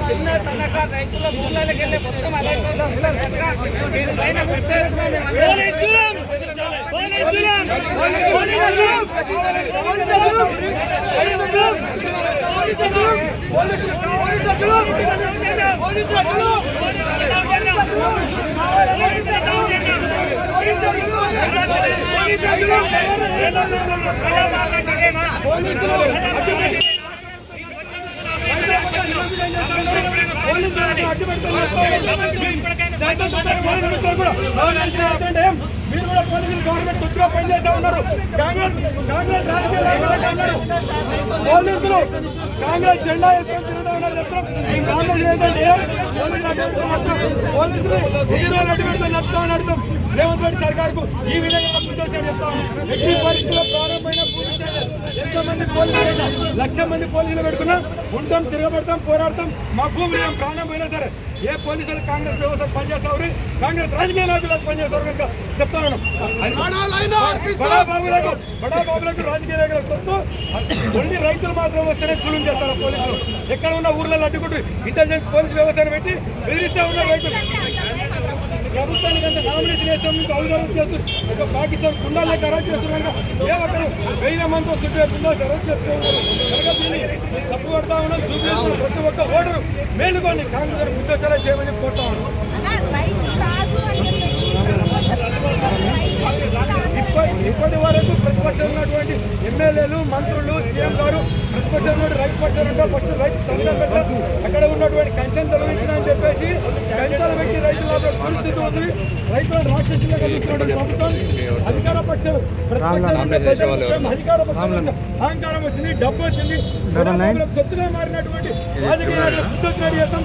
చిన్న సన్నకారు రైతుల భూములకు వెళ్ళే మొత్తం మీరు కూడా పోలీసులు గవర్నమెంట్ తొత్తుగా పనిచేస్తా ఉన్నారు. కాంగ్రెస్ రాజకీయ నాయకులు అన్నారు పోలీసులు కాంగ్రెస్ జెండా వేసుకొని తిరుగుతా ఉన్నారు. చెప్తాం మేము కాంగ్రెస్ ఏంటంటే పోలీసులు అడ్డు పెడుతుంది చెప్తా అర్థం. రేవంత్ రెడ్డి సర్కార్కు ఈ విధంగా ముందొచ్చాడు చెప్తాం. ఎట్టి పరిస్థితుల్లో ప్రారంభమైన ఎంతో మంది పోలీసులు 1,00,000 మంది పోలీసులు పెట్టుకున్నాం. ఉంటాం, తిరగబడతాం, పోరాడతాం. మా భూమి ప్రాణం పోయినా సరే ఏ పోలీసులు కాంగ్రెస్ వ్యవస్థ పనిచేస్తారు, కాంగ్రెస్ రాజకీయ నాయకులకు పనిచేస్తారు కనుక చెప్తా ఉన్నాం. బడాబాబులకు రాజకీయ నాయకులకు చెప్తూ కొన్ని రైతులు మాత్రం వస్తేనే కూలం చేస్తారు పోలీసులు. ఎక్కడ ఉన్న ఊర్లలో అడ్డుకుంటూ ఇంటెలిజెన్స్ పోలీసు వ్యవస్థను పెట్టి బెదిరిస్తూ ఉన్న రైతులు. ప్రభుత్వానికి అంత నామినేషన్ వేస్తాం, మీకు అవసరం చేస్తూ ఒక పాకిస్తాన్ కుండాలే ఖరాబ్ చేస్తున్నారు. ఏ ఒక్కరు 1000 మందితో చుట్టూ కుండాలు ఖరాబ్ చేస్తున్నారు. తప్పు కొడతా ఉన్నాం, చూపిస్తున్నాం. ప్రతి ఒక్క ఓటరు మేలుకొని కాంగ్రెస్ ముందొచ్చేలా చేయమని కోరుతా ఉన్నాం. ఇప్పటి వరకు ప్రతిపక్షం ఉన్నటువంటి ఎమ్మెల్యేలు, మంత్రులు, సీఎం గారు ప్రతిపక్షం రైతు పక్షం ఉంటే ఫస్ట్ రైతు సంఘం పెట్టారు. అక్కడ ఉన్నటువంటి కంచెలు తొలగించిన అని చెప్పేసి కంచెలు పెట్టి రైతుల పరిస్థితి ఉంది. రైతులను రాక్షసులుగా కలుగుతున్నటువంటి ప్రభుత్వం అధికార పక్షం అధికార పక్షం అహంకారం వచ్చింది, డబ్బు వచ్చింది, తొత్తుగా మారినటువంటి రాజకీయ బుద్ధి చేస్తాం.